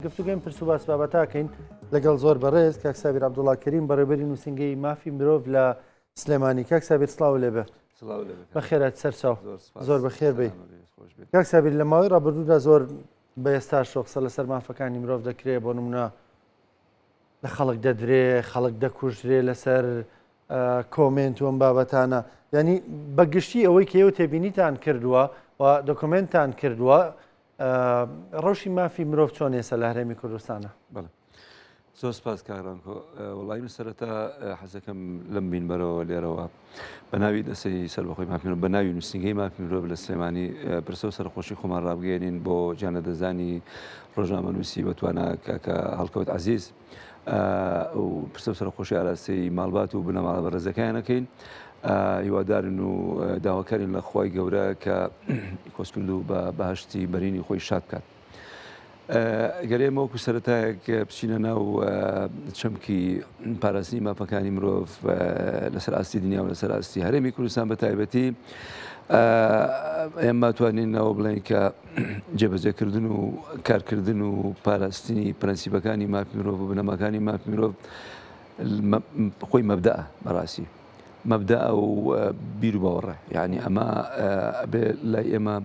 گفتوگەیم پرس و باس بابەتاکەین لەگەڵ زۆر بەڕێز کاک سابیر عەبدوڵڵاکەریم بەڕێوەبەری نووسینگەی مافی مرۆڤ لە سلێمانی. کاک سابیر سڵاو لێبێ. بەخێرات سەرچاو زۆر بەخێر بێ. کاک سابیر لە ماوەی ڕابردوودا زۆر بە ئێستا شۆقسە لەسەر مافەکانی مرۆڤ دەکرێت بۆ نمونە لە خەڵک دەدرێ خەڵک دەکوژرێ لەسەر کۆمنت و ئەم بابەتانە، ینی بەگشتی ئەوەی کە ئێوە تێبینیتان کردووە و دۆکمنتتان کردووە ڕەوشی مافی مرۆڤ چۆن ئێستا لە هەرێمی کوردستانە؟ بەڵێ زۆر سپاس کاکڕانکۆ. وەڵامی سەرەتا حەزەکەم لەم بینبەرەوە لێرەوە بە ناوی دەسەی سەربەخۆی مافی مرۆڤ بە ناوی نووسینگەی مافی مرۆڤ لە سلێمانی پرسە و سەرخۆشی خۆمان ڕابگەێنین بۆ جانە دەزانی ڕۆژنامەنووسی بەتوانە کاکە هەڵکەوت عەزیز و پرسە و سەرخۆشی ئاراستەی ماڵبات و بنەماڵە بەڕێزەکانەکەین. هیوادارن و داواکارین لە خوای گەورە کە کۆسکرد و بە بەهشتی بەرینی خۆی شاد بکات. گەرێمە وەکو سەرەتایەک بچینە ناو چەمکی پاراستنی مافەکانی مرۆڤ لەسەر ئاستی دنیا و لەسەر ئاستی هەرێمی کوردستان بە تایبەتی ئێمە توانینەوە بڵێن کە جێبەجێکردن و کارکردن و پاراستنی پرەنسیبەکانی مافی مرۆڤ و بنەماکانی مافی مرۆڤ خۆی مەبدەئە بەڕاستی مەبدەئە و بیر و باوەڕە، یعنی ئەمە بێ لای ئێمە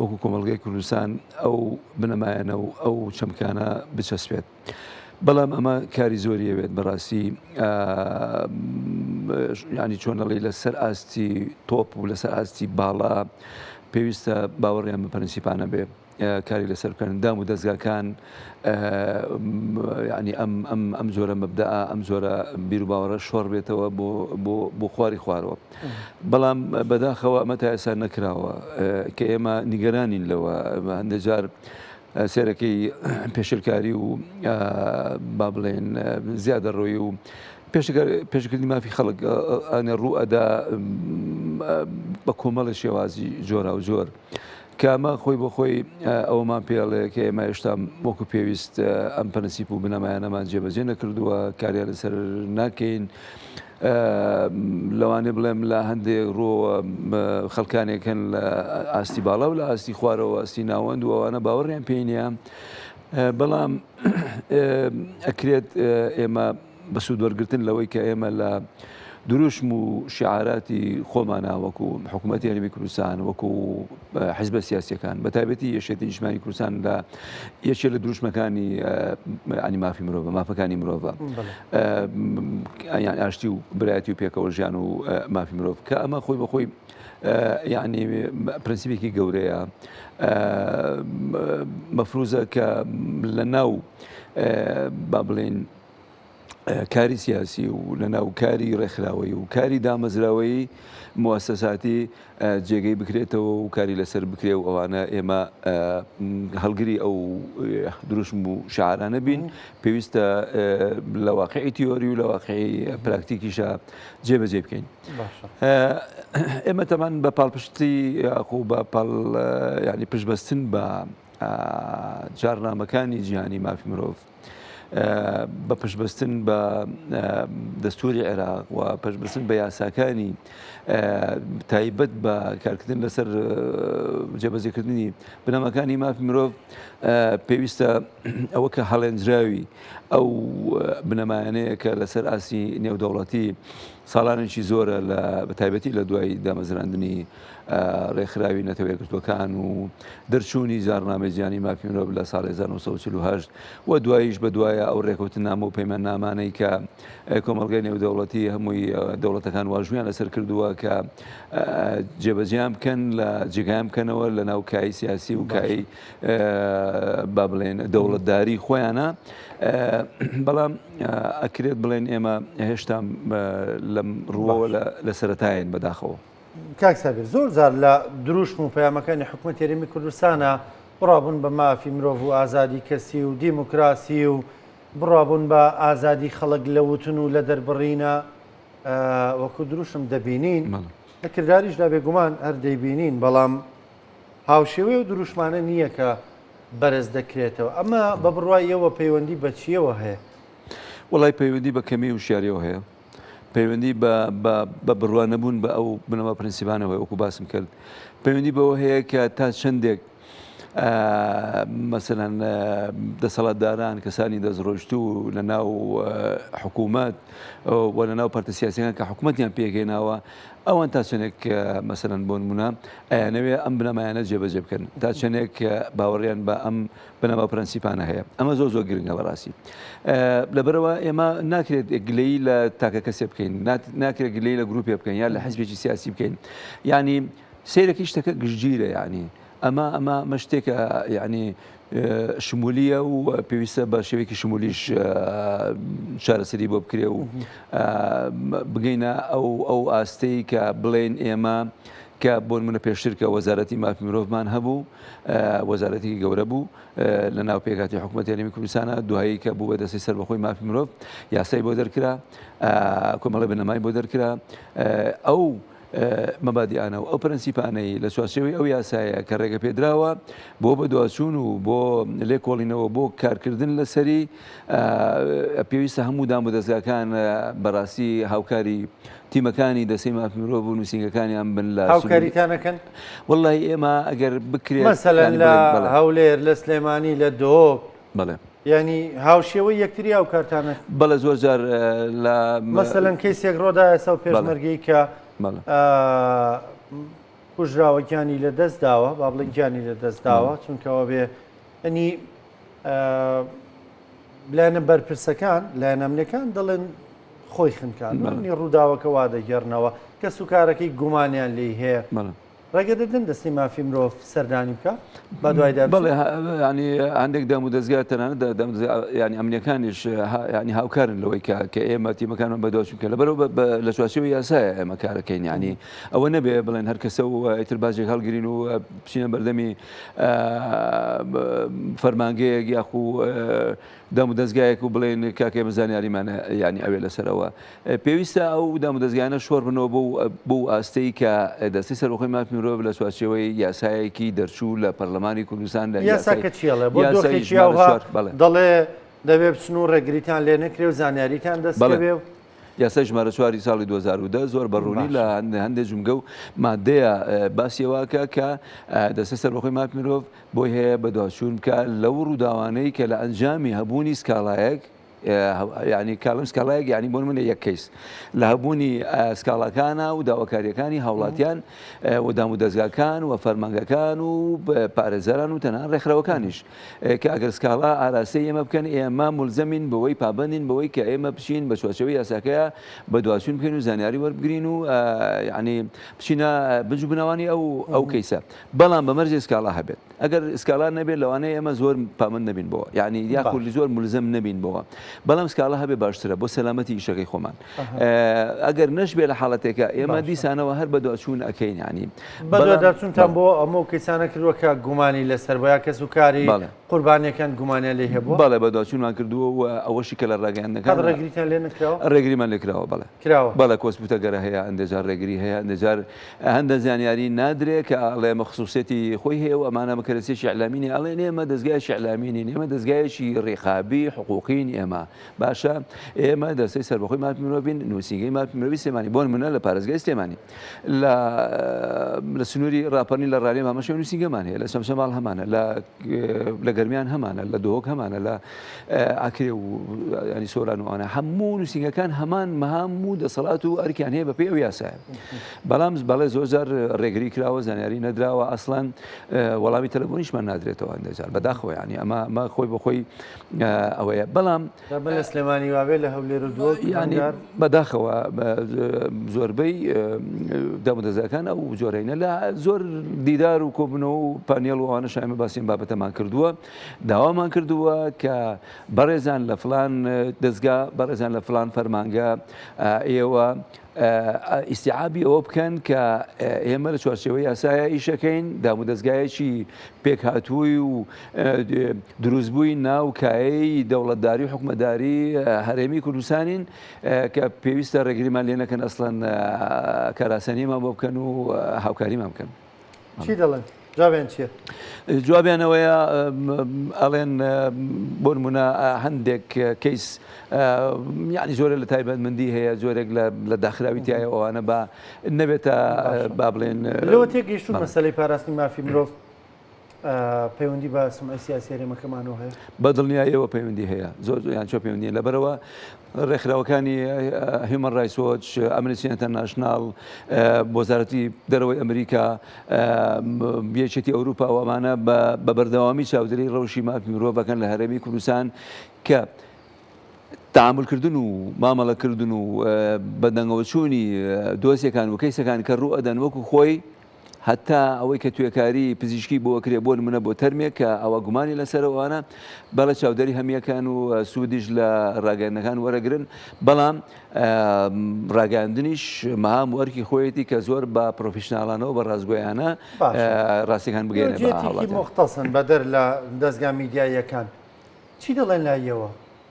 وەکو کۆمەڵگەی کوردستان ئەو بنەمایانە و ئەو چەمکانە بچەسبێت. بەڵام ئەمە کاری زۆریەوێت بەڕاستی، ینی چۆنەڵی لەسەر ئاستی تۆپ و لەسەر ئاستی باڵا پێویستە باوەڕیان بە پرەنسیپانە بێ کاری لەسەر بکەن دام و دەستگاکان، ینی ئەم جۆرە مەبدەئە ئەم جۆرە بیر و باوەڕە شۆڕ بێتەوە بۆ خواری خوارەوە. بەڵام بەداخەوە ئەمە تا ئێستا نەکراوە کە ئێمە نیگەرانین لەوە هەندێک جار سێرەکەی پێشلکاری و با بڵێن زیادە ڕۆی و پێشکردنی مافی خەڵک ئەنێ ڕوو ئەدا بە کۆمەڵی شێوازی جۆرا و جۆر کامە خۆی بۆ خۆی ئەوەمان پێڵێ کە ئێمە هێشتا وەکو پێویست ئەم پەرەنسیپ و بنەمایانەمان جێبەجێ نەکردووە، کاریان لەسەر ناکەین. لەوانێ بڵێم لە هەندێک ڕۆ خەڵکانێکن لە ئاستی باڵا و لە ئاستی خوارەوە ئاستی ناوەند و ئەوانە باوەڕیان پێی نییە، بەڵام ئەکرێت ئێمە بە سوودوەرگرتن لەوەی کە ئێمە لە دروشم و شعاراتی خۆمانە وەکو حکوومەتی هەرێمی کوردستان وەکو حیزبە سیاسیەکان بە تایبەتی یەکێتی نیشتیمانی کوردستان لە یەکێ لە دروشمەکانی ئەنی مافی مرۆڤ مافەکانی مرۆڤ ئاشتی و برایەتی و پێکەوە ژیان و مافی مرۆڤ کە ئەمە خۆی بە خۆی یعنی پرەنسیپێکی گەورەیە مەفروزە کە لە ناو با بڵێن کاری سیاسی و لە ناو کاری ڕێکخراوەی و کاری دامەزراوەی موەسسەساتی جێگەی بکرێتەوە و کاری لەسەر بکرێ و ئەوانە ئێمە هەڵگری ئەو دروشم و شعارانە بین پێویستە لە واقعی تیۆری و لە واقعی پراکتیکیشە جێبەجێ بکەین. ئێمە تەمان بە پاڵپشتی یاخۆ بە پاڵ ینی پشتبەستن بە جارنامەکانی جیهانی مافی مرۆڤ بە پشتبەستن بە دەستوری عێراق و پشتبەستن بە یاساکانی تایبەت بە کارکردن لەسەر جێبەجێکردنی بنەماکانی مافی مرۆڤ پێویستە ئەوە کە هەڵێنجراوی ئەو بنەمایانەیە کە لەسەر ئاسی نێودەوڵەتی ساڵانێکی زۆرە بە تایبەتی لە دوای دامەزراندنی ڕێکخراوی نەتەوە یەکگرتووەکان و دەرچوونی جارنامەی جیهانی مافی مرۆڤ لە ساڵی 1948 و دواییش بە دوایە ئەو ڕێکەوتن نامە و پەیماننامانەی کە کۆمەڵگەی نێودەوڵەتی هەمووی دەوڵەتەکان واژویان لەسەر کردووە کە جێبەجێیان بکەن لە جێگایان بکەنەوە لە ناو کای سیاسی و کای با بڵێن دەوڵەتداری خۆیانە. بەڵام ئەکرێت بڵێن ئێمە هێشتا لەم ڕووەوە لە سەرەتایەن بەداخەوە. کاک سابیر زۆر جار لە دروشم و پەیامەکانی حکوومەتی هەرێمی کوردستانە بڕابوون بە مافی مرۆڤ و ئازادی کەسی و دیموکراسی و بڕابوون بە ئازادی خەڵک لە وتن و لە دەربڕینە وەکو دروشم دەبینین لە کرداریشدا بێگومان هەر دەیبینین، بەڵام هاوشێوەی و دروشمانە نییە کە بەرز دەکرێتەوە. ئەمە بە بڕوای ئێوە پەیوەندی بە چیەوە هەیە؟ وڵای پەیوەندی بە کەمی وشیاریەوە هەیە، پەیوەندی بە بڕوانەبوون بە ئەو بنەما پرەنسیپانەوە وەکو باسم کرد، پەیوەندی بەوە هەیە کە تا چەندێک مەسەلەن دەسەڵاتداران کەسانی دەستڕۆشتوو لە ناو حکوومەت و لە ناو پارتە سیاسیەکان کە حکوومەتیان پێگەیناوە ئەوان تا چنێک مەسەلەن بۆ نمونە ئەیانەوێ ئەم بنەمایانە جێبەجێ بکەن تا چنێک باوەڕیان بە ئەم بنەما پرەنسیپانە هەیە ئەمە زۆر زۆر گرنگە بەڕاستی لەبەرەوە ئێمە ناکرێت گلەیی لە تاکە کەسێ بکەین ناکرێت گلەیی لە گروپێ بکەین یا لە حیزبێکی سیاسی بکەین یعنی سیرەکی شتەکە گشتگیرە یعنی ئەمە شتێکە یعنی شمولیە و پێویستە بە شێوەیەکی شمولیش چارەسەری بۆ بکرێ و بگەینە ئەو ئاستەی کە بڵێن ئێمە کە بۆ نمونە پێشتر کە وەزارەتی مافی مرۆڤمان هەبوو وەزارەتی گەورە بوو لە ناو پێکاتی حکوومەتی هەرێمی کوردستانە دوایی کە بوو بە دەستی سەربەخۆی مافی مرۆڤ یاسای بۆ دەرکرا کۆمەڵە بنەمای بۆ دەرکرا ئەو مەبادیانەوە ئەو پرەنسیپانەی لە چوارچێوەی ئەو یاسایە کە ڕێگە پێدراوە بۆ بەدواچوون و بۆ لێکۆڵینەوە بۆ کارکردن لەسەری پێویستە هەموو دام و دەستگاکان بەڕاستی هاوکاری تیمەکانی دەسەی مافی مرۆڤ و نووسینگەکانیان بن لە هاوکاریتانەکەن وەڵی ئێمە ئەگەر بکرێت مەسەلەن لە هەولێر لە سلێمانی لە دۆ بەڵێ ینی هاوشێوەی یەکتری هاوکارتانە بەڵێ زۆر جار لە مەسەلەن کەیسێک ڕۆدایە سەو پێشمەرگەی کە کوژراوەکیانی لە دەست داوە با بڵێن گیانی لە دەست داوە چونکەوە بێ ئەنی لایەنە بەرپرسەکان لایەنە ئەمنیەکان دەڵێن خۆی خنکان نی ڕووداوەکە وا دەگەڕنەوە کە سوکارەکەی گومانیان لێ هەیە ڕێگە دەدەن دەستی مافی مرۆڤ سەردانی بکە بە دوایدا بەڵێ ینی هەندێک دام و دەستگا تەنانەت ینی ئەمنیەکانیش ینی هاوکارن لەوەی کە ئێمە تیمەکانمان بەدواچوون کە لەبەرەوە لە چوارچێوەی یاسایە ئێمە کارەکەین ینی ئەوە نەبێ بڵێن هەر کەسە و ئیتر باجێک هەڵگرین و بچینە بەردەمی فەرمانگەیەک یاخو دام و دەستگایەک و بڵێن کاکە ئێمە زانیاریمانە ینی ئەوێ لەسەرەوە پێویستە ئەو دام و دەستگایانە شۆڕ بنەوە بۆ ئاستەی کە دەستی سەربەخۆی مافی مرۆڤ لە چوارچێوەی یاسایەکی دەرچوو لە پەرلەمانی کوردستان لە یاساکە چیەڵێ بۆ دۆخێکیاوها دەڵێ دەبێت بچن و ڕێگریتان لێ نەکرێ و زانیاریتان دەستبێ و یاسای ژمارە 4 ساڵی 2010 زۆر بەڕوونی لە هەندێک جمگە و مادەیە باسیەوەکە کە دەستە سەربەخۆی مافی مرۆڤ بۆی هەیە بەدواچوون بکە لەو ڕووداوانەی کە لە ئەنجامی هەبوونی سکاڵایەک ینی کاڵم سکاڵایەک ینی بۆ منە یەک کەیس لە هەبوونی سکاڵەکانە و داواکاریەکانی هاوڵاتیان و دام و دەستگاکان و فەرمانگەکان و پارێزەران و تەنان ڕێکخراوەکانیش کە ئەگەر سکاڵا ئاراستەی ئێمە بکەن ئێمە مولزەمین بەوەی پابندین بەوەی کە ئێمە بچین بە چوارچێوەی یاساکەیە بەدواچوون بکەین و زانیاری وەربگرین و ینی بچینە بنج و بناوانی ئەو کەیسە بەڵام بە مەرجێ سکاڵا هەبێت ئەگەر سکاڵا نەبێت لەوانەیە ئێمە زۆر پامەند نەبین بەوە یعنی یاخود زۆر مولزەم نەبین بەوە بەڵام سکاڵا هەبێ باشترە بۆ سەلامەتی ئیشەکەی خۆمان ئەگەر نەشبێت لە حاڵەتێکە ئێمە دیسانەوە هەر بەدواچوون ئەەکەین ینی بەدواچوونتان بۆ ئەمە کەسانە کردووە کە گومانی لەسەر بۆ یا کەس و کاری قوربانیەکان گومانیان لێ هەبووە بەڵێ بەدواچوونمان کردووە و ئەوەشی کە لە ڕاگەیاندەکان ڕێگریتان لێ نکراوە ڕێگریمان لێکراوە بەڵێ کراوە بەڵێ کۆسپوتەگەرە هەیە ئەندێجار ڕێگری هەیە ئەندێجار هەندە زانیاری نادرێت کە ئەڵێ مەخصوصێتی خۆی هەیە و ئەمانە مەکەرەسێکی ئەعلامینی ئەڵێن ئێمە دەستگایەکی ئەعلامینین ئێمە دەستگایەکی ڕێخابی حقوقین ئێمە باشە ئێمە دەستەی سەربەخۆی مافی مرۆڤین نووسینگەی مافی مرۆڤی سلێمانی بۆ نمونە لە پارێزگای سلێمانی لە سنووری ڕاپەرنی لە ڕالێ مامەشە نووسینگەمان هەیە لە شەمشەماڵ هەمانە لە گەرمیان هەمانە لە دۆک هەمانە لە ئاکرێ و ینی سۆران و ئەوانە هەموو نووسینگەکان هەمان مەهام و دەسەڵات و ئەرکیان هەیە بەپێی ئەو یاسایە بەڵام بەڵێ زۆرجار ڕێگری کراوە زانیاری نەدراوە ئەسڵان وەڵامی تەلەفۆنیشمان نادرێتەوە ئەندێجار بەداخەوە ینی ئەمە خۆی بەخۆی ئەوەیە بەڵام لە سلێمانی وابێ لە هەولێر و دۆ ینی بەداخەوە زۆربەی دامودەزەکان ئەو جۆرەینە لە زۆر دیدار و کۆبنەوە و پانیێڵ و ئەوانە شایمە باسیین بابەتەمان کردووە داوامان کردووە کە بەڕێزان لە فلان دەستگا بەڕێزان لە فلان فەرمانگە ئێوە ئیسیعابی ئەوە بکەن کە ئێمە لە چوارچێوەی یاسایە ئیشەکەین دام و دەستگایەکی پێکهاتووی و دروستبووی ناو کایەی دەوڵەتداری و حکومەتداری هەرێمی کوردستانین کە پێویستە ڕێگریمان لێ نەکەن ئەسڵەن کاراسەنیمان بۆ بکەن و هاوکاریمان بکەن چی دەڵێن جوابیان چییە؟ جوابیانەوەیە ئەڵێن بۆ نمونە هەندێک کەیس یعنی زۆرە لە تایبەتمەندی هەیە زۆرێک لە داخراوی تایە ئەوانە بە نەبێتە با بڵێن لەوە تێگەیشتون مەسەلەی پاراستنی مافی مرۆڤ پەیوەندی بە سمعی سیاسی هەرێمەکەمانەوە هەیە؟ بەدڵنیاییەوە پەیوەندی هەیە زۆر یان چۆ پەیوەندیە لەبەرەوە ڕێکخراوەکانی هیومەن ڕایتس وۆچ، ئەمنستی ئینتەرناشناڵ، وەزارەتی دەرەوەی ئەمریکا، یەکێتی ئەوروپا و ئەمانە بە بەردەوامی چاودێری ڕەوشی مافی مرۆڤ دەکەن لە هەرێمی کوردستان کە تەعاملکردن و مامەڵەکردن و بەدەنگەوەچوونی دۆسیەکان و کەیسەکان کە ڕوو ئەدەن وەکو خۆی هەتا ئەوەی کە توێکاری پزیشکی بۆ کرێ بۆ نمونە بۆ تەرمێک کە ئەوە گومانی لەسەرەوەوانە بەڵە چاودێری هەمیەکان و سوودیش لە ڕاگەاندنەکان وەرەگرن، بەڵام ڕاگەاندنیش مەهام وەرکی خۆیەتی کە زۆر بە پرۆفیشناڵانەوە بە ڕازگۆیانە ڕاستیەکان بگەێنێ بە هاوڵاتیان. مختصن بەدەر لە دەستگا میدیاییەکان چی دەڵێن لایەوە؟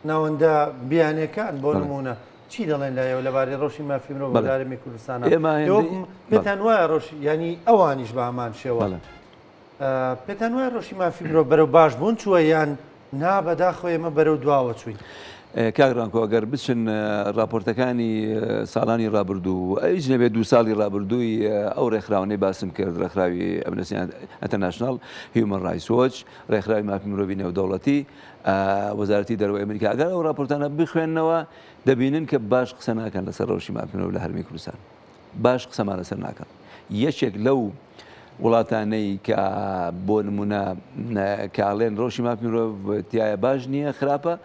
ناوەندە بیانیەکان بۆ نمونە چی دەڵێن لایەوە لەبارەی ڕۆژی مافی مرۆڤ لە هەرێمی کوردستانە؟ پێتان وایە ڕۆژ ینی ئەوانیش بە هەمان شێوە پێتان وایە ڕۆژی مافی مرۆڤ بەرەو باش بوون چووە یان نا بەداخۆ ئێمە بەرەو دواوە چوین؟ کاگرانکۆ ئەگەر بچن راپۆرتەکانی ساڵانی ڕابردوو ئەیج نەبێت 2 ساڵی ڕابردووی ئەو ڕێکخراوانەی باسم کرد، ڕێکخراوی ئەمنستی ئینتەرناشناڵ، هیومەن ڕایتس وۆچ، ڕێکخراوی مافی مرۆڤی نێودەوڵەتی، وەزارەتی دەرەوەی ئەمریکا، ئەگەر ئەو راپۆرتانە بخوێننەوە دەبینن کە باش قسە ناکەن لەسەر ڕۆژی مافی مرۆڤ لە هەرێمی کوردستان، باش قسەمان لەسەر ناکەن. یەکێک لەو وڵاتانەی کە بۆ نمونە کاڵێن ڕۆژی مافی مرۆڤ تایە باش نییە خراپە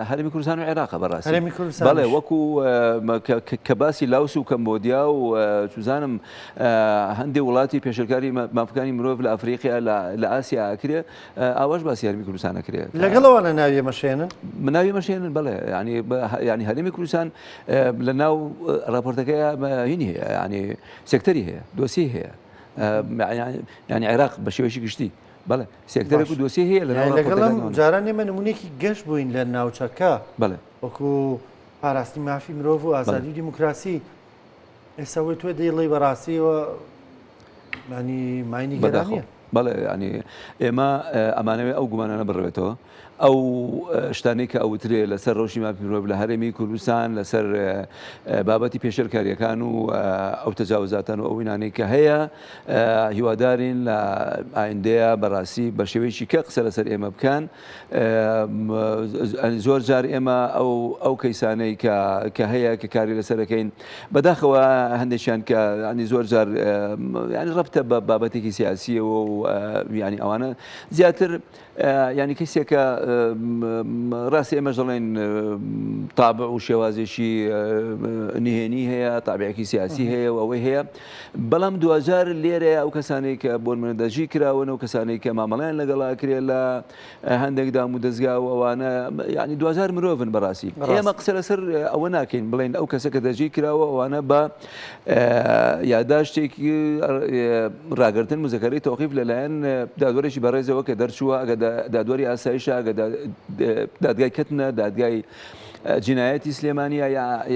هەرێمی کوردستان و عێراقە بەڕاستی بەڵێ وەکو کە باسی لاوس و کەمبۆدیا و سوزانم هەندێک وڵاتی پێشەرکاری مافەکانی مرۆڤ لە ئەفریقیا لە ئاسیا ئاکرێ ئاواش باسی هەرێمی کوردستان ئەکرێت لەگەڵەوەنە ناوی مەشێنن ناوی مەشێنن بڵێ ینی هەرێمی کوردستان لە ناو راپۆرتەکەی هینی هەیە ینی سێکتەری هەیە دۆسی هەیە ینی عێراق بە شێوەیەکی گشتی بەڵێ سێکتەرێک و دۆسی هەیە لەگەڵم جاران ئێمە نمونێکی گەشت بووین لە ناوچەکە بڵێ وەکو پاراستی مافی مرۆڤ و ئازادی و دیموکراسی ئێستا توێ دەیڵی بەڕاستیەوە ینی ماینی گەرانیە بەڵێ ینی ئێمە ئەمانەوێت ئەو گومانانە بڕێتەوە ئەو شتانەی کە ئەوترێ لەسەر ڕۆژی مافی مرۆڤ لە هەرێمی کوردستان لەسەر بابەتی پێشەرکاریەکان و ئەو تەجاوزاتان و ئەو وینانەی کە هەیە هیوادارین لە ئایندەیە بەڕاستی بە شێوەیەکی کە قسە لەسەر ئێمە بکەن. زۆر جار ئێمە ئەو کەیسانەی کە هەیە کە کاری لەسەرەکەین بەداخەوە هەندێکیان کە ینی زۆر جار ینی ڕەبتە بە بابەتێکی سیاسیەوە و ینی ئەوانە زیاتر ینی کەسێکە ڕاستی ئێمەش دەڵێن تابع و شێوازێکی نهێنی هەیە تابعێکی سیاسی هەیە و ئەوەی هەیە، بەڵام دوجار لێرەیە ئەو کەسانەی کە بۆ منە دەژی کراون و کەسانەی کە مامەڵیان لەگەڵا کرێت لە هەندێک دام و دەستگا و ئەوانە ینی دوجار مرۆڤن بەڕاستی ئێمە قسە لەسەر ئەوە ناکەین بڵێن ئەو کەسە کە دەژی کراوە ئەوانە بە یادداشتێکی ڕاگرتن مزەکەرەی تەوقیف لەلایەن دادوەرێکی بەڕێزەوە کە دەرچووە ئەگە دادوەری ئاسایشە ئەگە دادگای کەتنە دادگای جینایەتی سلێمانیە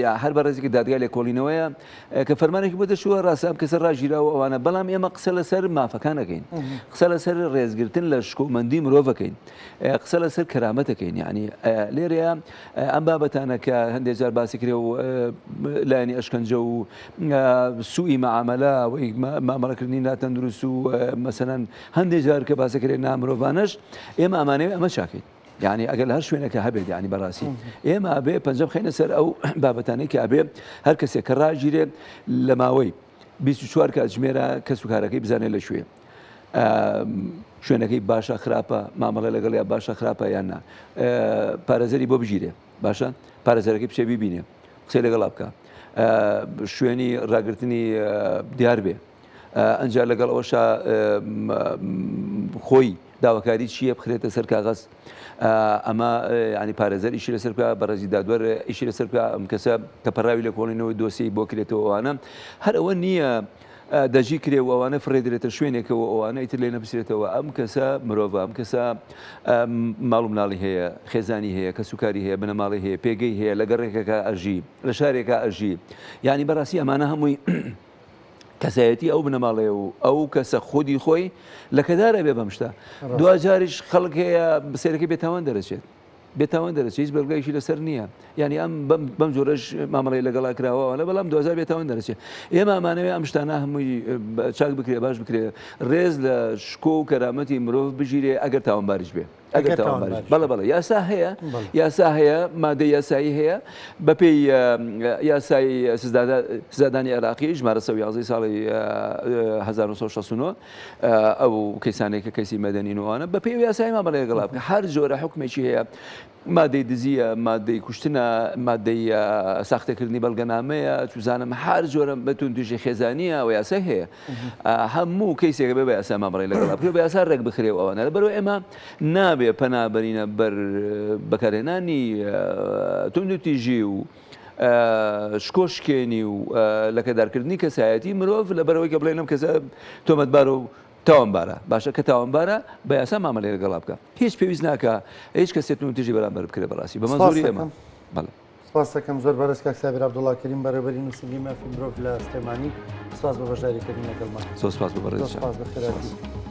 یا هەر بەڕێزێکی دادگای لێکۆڵینەوەیە کە فەرمانێکی بۆ دەچووە ڕاستە کەسە ڕاژیراوە ئەوانە، بەڵام ئێمە قسە لەسەر مافەکانەکەین، قسە لەسەر ڕێزگرتن لە شکۆمەندی مرۆڤەکەین، قسە لەسەر کەرامەتەکەین. ینی لێرەیە ئەم بابەتانە کە هەندێک جار باسی کرێ و لایەنی ئەشکەنجە و سوئی مەعامەلە مامەڵەکردنی ناتەندروست و مەسەلەن هەندێک جار کە باسەکرێ نامرۆڤانەش ئێمە ئەمانەوێت ئەمە چاکەین. يعني ئەگەر هەر شوێنەکە هەبێت ینی بەڕاستی ئێمە ئەبێ پەنجەم خەینە سەر ئەو بابەتانەی کە ئەبێ هەر کەسێک کە ڕاگیرێت لە ماوەی 24 کاتژمێرە کەس و کارەکەی بزانێت لە شوێنەکەی باشە خراپە مامەڵە لەگەڵ یا باشە خراپە یان نا پارێزەری بۆ بژیرێ باشە پارێزەرەکەی بچێ بیبینێ قسەی لەگەڵا بکە شوێنی ڕاگررتنی دیار بێ ئەنجا لەگەڵ ئەوەشە خۆی داواکاری چییە بخرێتە سەر کاغەز ئەمە ینی پارێزەر ئیشی لەسەر بکە بەڕێزی دادوەر ئیشی لەسەر بکە ئەم کەسە کە پەراوی لە کۆڵینەوەی دۆسی بۆ کرێتەوە ئەوانە هەر ئەوە نییە دەژی کرێ و ئەوانە فڕێدرێتە شوێنێکەوە ئەوانە ئیتر لێ نەبسرێتەوە ئەم کەسە مرۆڤ ئەم کەسە ماڵ و مناڵی هەیە خێزانی هەیە کە سوکاری هەیە بنەماڵی هەیە پێگەی هەیە لە گەڕێکێکە ئەژی لە شارێکە ئەژی ینی بەڕاستی ئەمانە هەمووی کەسایەتی ئەو بنەماڵەیە و ئەو کەسە خودی خۆی لە کەدارە بێ بەم شتە دوجاریش خەڵک هەیە سێرەکەی بێتاوان دەرەچێت بێتاوان دەرەچێت هیچ بەڵگایشی لەسەر نییە یعنی ئەم بەم جۆرەش مامەڵی لەگەڵا کراوەوە بەڵام 2000 بێتاوان دەرەچێت ئێمە ئەمانەوێ ئەم شتانە هەمووی چاک بکرێ باش بکرێ ڕێز لە شکۆ و کەرامەتی مرۆڤ بژیرێ ئەگەر تاوانباریش بێ بەڵێ یاسا هەیە مادەی یاسایی هەیە بەپێی یاسای سزادانی عێراقی ژمارە 11 ساڵی 1969 ئەو کەیسانێکە کەسی مەدەنین وانە بەپێی یاسای مامەڵێ لەگەڵا بکە هەر جۆرە حکمێکی هەیە مادەی دزیە مادەی کوشتنە مادەی ساختەکردنی بەڵگەنامەیە توزانم هەر جۆرە بەتون توێژی خێزانیە و یاسای هەیە هەموو کەیسێکە بێ بە یاسا مامەڵێ لەگەڵا بکرێ بە یاسا ڕێک بخرێ ئەوانە لەبەرەوە ئێمە نابێ پەنابەرینە بەر بەکارهێنانی توندوتیژی و شکۆشکێنی و لەکەدارکردنی کەسایەتی مرۆڤ لەبەرەوەی کە بڵێن ئەم کەسە تۆمەتبارە و تاوانبارە باشە کە تاوانبارە بە یاسا مامەڵێ لەگەڵا بکە هیچ پێویست ناکە هیچ کەسێت توندوتیژی بەرامبەر بکرێ بەڕاستی بە مەزۆری ئێمە سپاس دەکەم زۆر بەڕێز کاک سابیر عەبدوڵڵاکەریم بەڕێوەبەری نووسینگی مافی مرۆڤ لە سلێمانی سپاس بە بەشداریکردنی لەگەڵمان سپاس بە بەڕێز سپاس بە خێرایی